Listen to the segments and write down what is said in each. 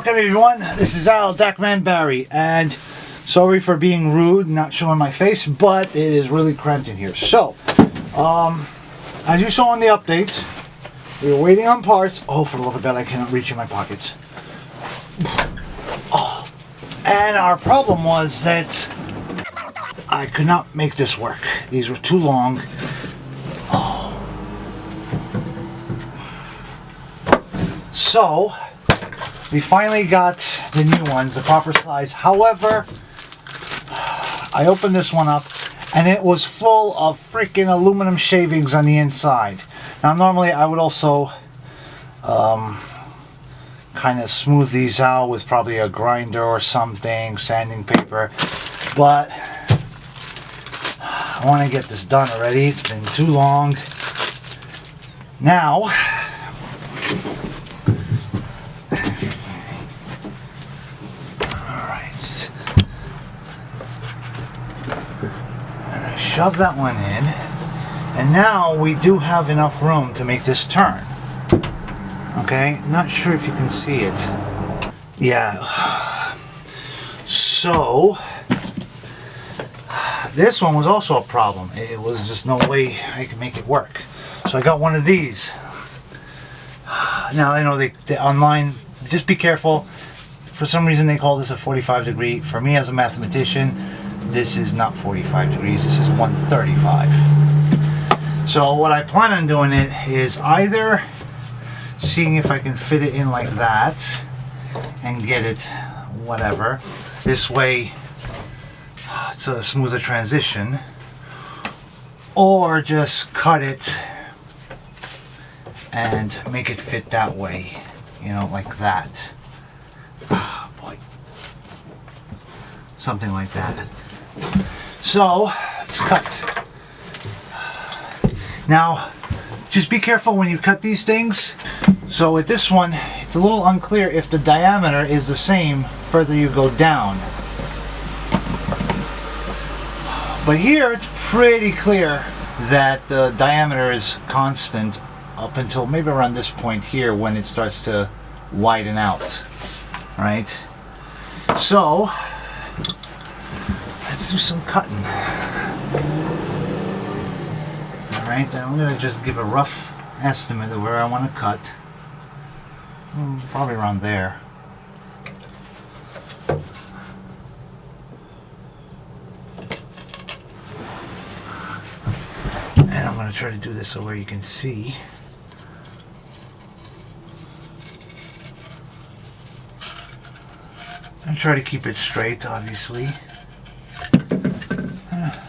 Welcome everyone, this is Al Darkman Barry, and sorry for being rude, not showing my face, but it is really cramped in here. So, as you saw in the update, we were waiting on parts. Oh, for the love of God, I cannot reach in my pockets. Oh. And our problem was that I could not make this work. These were too long. Oh. So, we finally got the new ones, the proper size. However, I opened this one up and it was full of freaking aluminum shavings on the inside. Now normally I would also kind of smooth these out with probably a grinder or something, sanding paper, but I want to get this done already. It's been too long. Now, shove that one in, and now we do have enough room to make this turn. Okay, not sure if you can see it. Yeah. So this one was also a problem. It was just no way I could make it work. So I got one of these. Now I know they online. Just be careful. For some reason they call this a 45 degree. For me as a mathematician, this is not 45 degrees, this is 135. So what I plan on doing it is either seeing if I can fit it in like that and get it whatever. This way it's a smoother transition, or just cut it and make it fit that way, you know, like that. Oh boy. Something like that. So let's cut. Now just be careful when you cut these things. So with this one it's a little unclear if the diameter is the same further you go down, but here it's pretty clear that the diameter is constant up until maybe around this point here when it starts to widen out, right? So let's do some cutting. Alright, then I'm going to just give a rough estimate of where I want to cut. Probably around there. And I'm going to try to do this so where you can see. I'm try to keep it straight, obviously.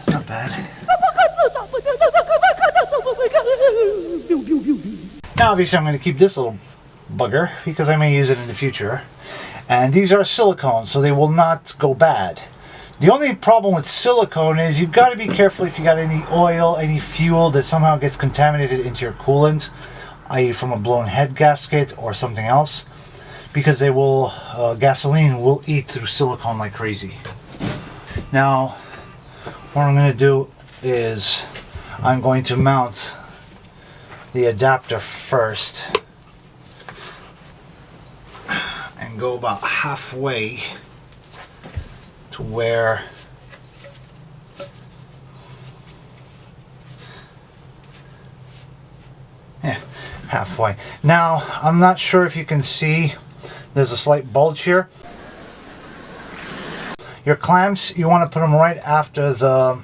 Not bad. Now obviously I'm going to keep this little bugger because I may use it in the future. And these are silicone, so they will not go bad. The only problem with silicone is you've got to be careful if you got any oil, any fuel that somehow gets contaminated into your coolant, i.e. from a blown head gasket or something else, because they will, gasoline will eat through silicone like crazy. Now what I'm going to do is I'm going to mount the adapter first and go about halfway to where halfway. Now I'm not sure if you can see, there's a slight bulge here. Your clamps, you want to put them right after the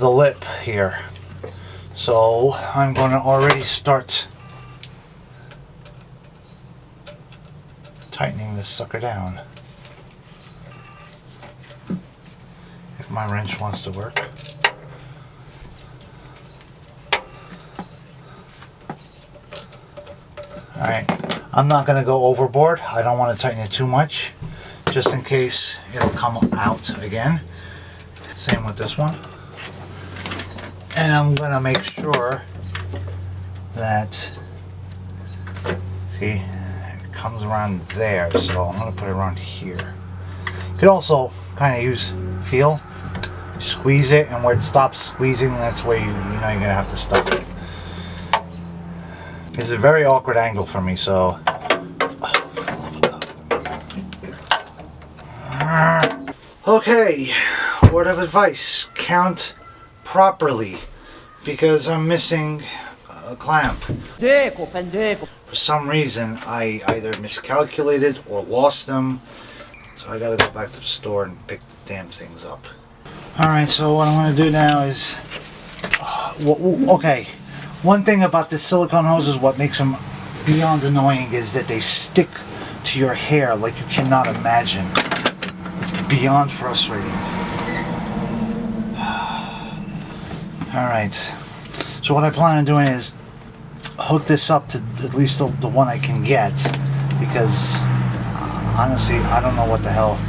lip here. So I'm going to already start tightening this sucker down. If my wrench wants to work. Alright, I'm not going to go overboard. I don't want to tighten it too much, just in case it'll come out again. Same with this one. And I'm going to make sure that, see, it comes around there, so I'm going to put it around here. You could also kind of use feel, squeeze it, and where it stops squeezing, that's where you know you're going to have to stop it. It's a very awkward angle for me, so, oh, for the Okay, word of advice, count properly, because I'm missing a clamp. For some reason, I either miscalculated or lost them, so I gotta go back to the store and pick the damn things up. Alright, so what I'm gonna do now is, okay, one thing about the silicone hoses, what makes them beyond annoying, is that they stick to your hair like you cannot imagine. It's beyond frustrating. Alright, so what I plan on doing is hook this up to at least the one I can get, because honestly I don't know what the hell.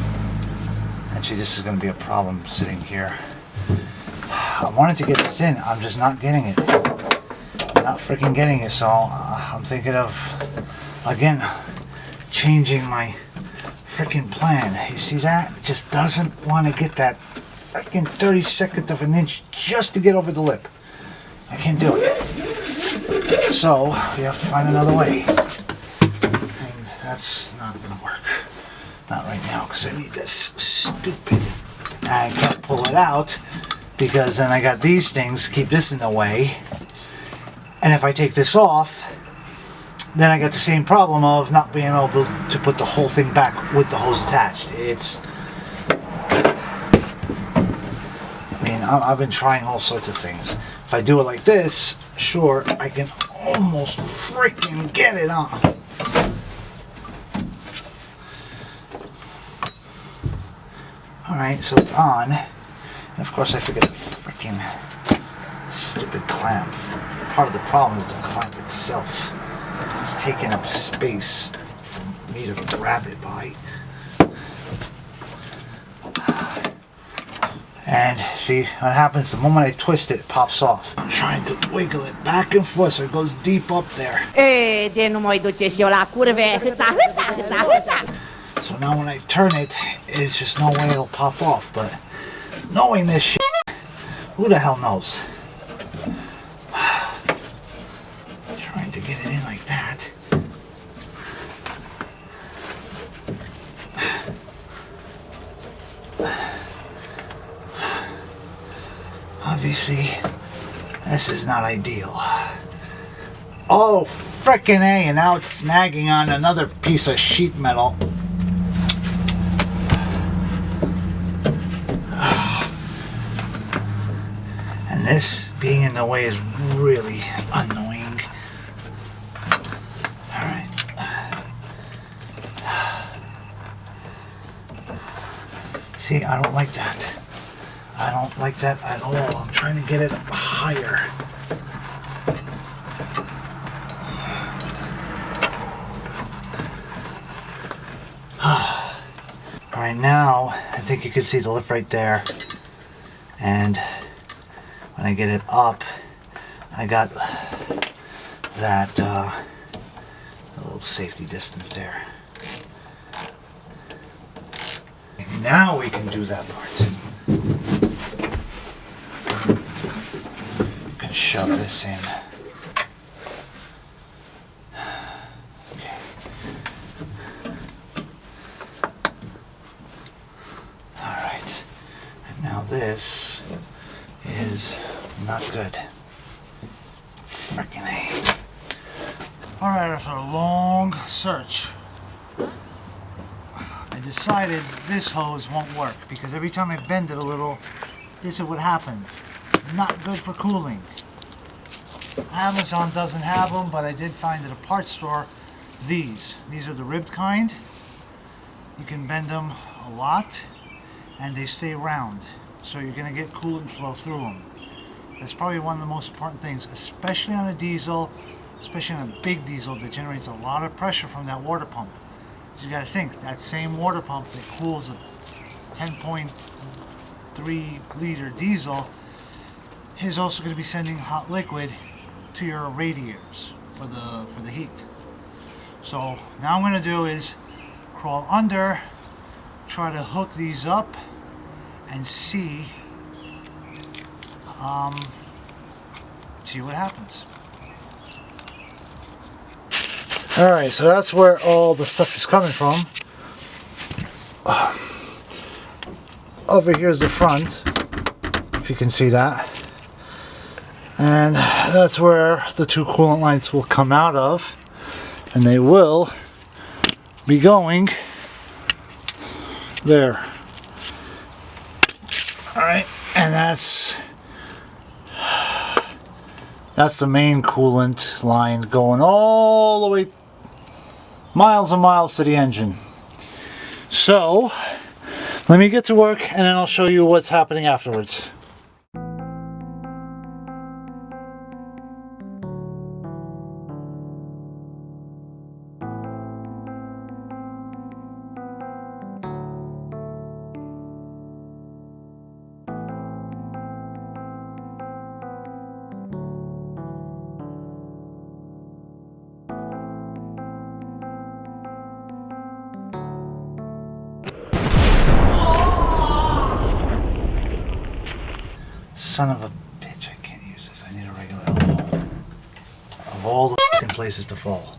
Actually, this is going to be a problem sitting here. I wanted to get this in, I'm just not getting it. Not freaking getting it, so I'm thinking of, again, changing my freaking plan. You see that? It just doesn't want to get that freaking 32nd of an inch just to get over the lip. I can't do it. So we have to find another way. And that's not going to work. Not right now, because I need this stupid. I can't pull it out because then I got these things to keep this in the way. And if I take this off, then I got the same problem of not being able to put the whole thing back with the hose attached. I mean, I've been trying all sorts of things. If I do it like this, sure, I can almost freaking get it on. Alright, so it's on. And of course I forget the freaking stupid clamp. Part of the problem is the clamp itself. It's taking up space for me to grab it by. And see what happens the moment I twist it, it pops off. I'm trying to wiggle it back and forth so it goes deep up there. So now when I turn it, it's just no way it'll pop off. But knowing this shit, who the hell knows? Trying to get it in like that. Obviously, this is not ideal. Oh, frickin' A, and now it's snagging on another piece of sheet metal. And this being in the way is really annoying. Alright. See, I don't like that. I don't like that at all. I'm trying to get it up higher. Alright, now I think you can see the lip right there. And when I get it up, I got that little safety distance there. Now we can do that part. You can shove this in. Okay. Alright. And now this is not good. Frickin' A. Alright, after a long search, I decided this hose won't work because every time I bend it a little, this is what happens. Not good for cooling. Amazon doesn't have them, but I did find at a parts store these. These are the ribbed kind. You can bend them a lot and they stay round. So you're going to get coolant flow through them. That's probably one of the most important things, especially on a diesel, especially on a big diesel that generates a lot of pressure from that water pump. So you got to think, that same water pump that cools a 10.3 liter diesel is also going to be sending hot liquid to your radiators for the heat. So now I'm going to do is crawl under, try to hook these up and see what happens. Alright, so that's where all the stuff is coming from. over here is the front, if you can see that. And that's where the two coolant lights will come out of. And they will be going there. Alright, and that's the main coolant line going all the way miles and miles to the engine. So let me get to work and then I'll show you what's happening afterwards. Son of a bitch, I can't use this. I need a regular elbow. Of all the places to fall.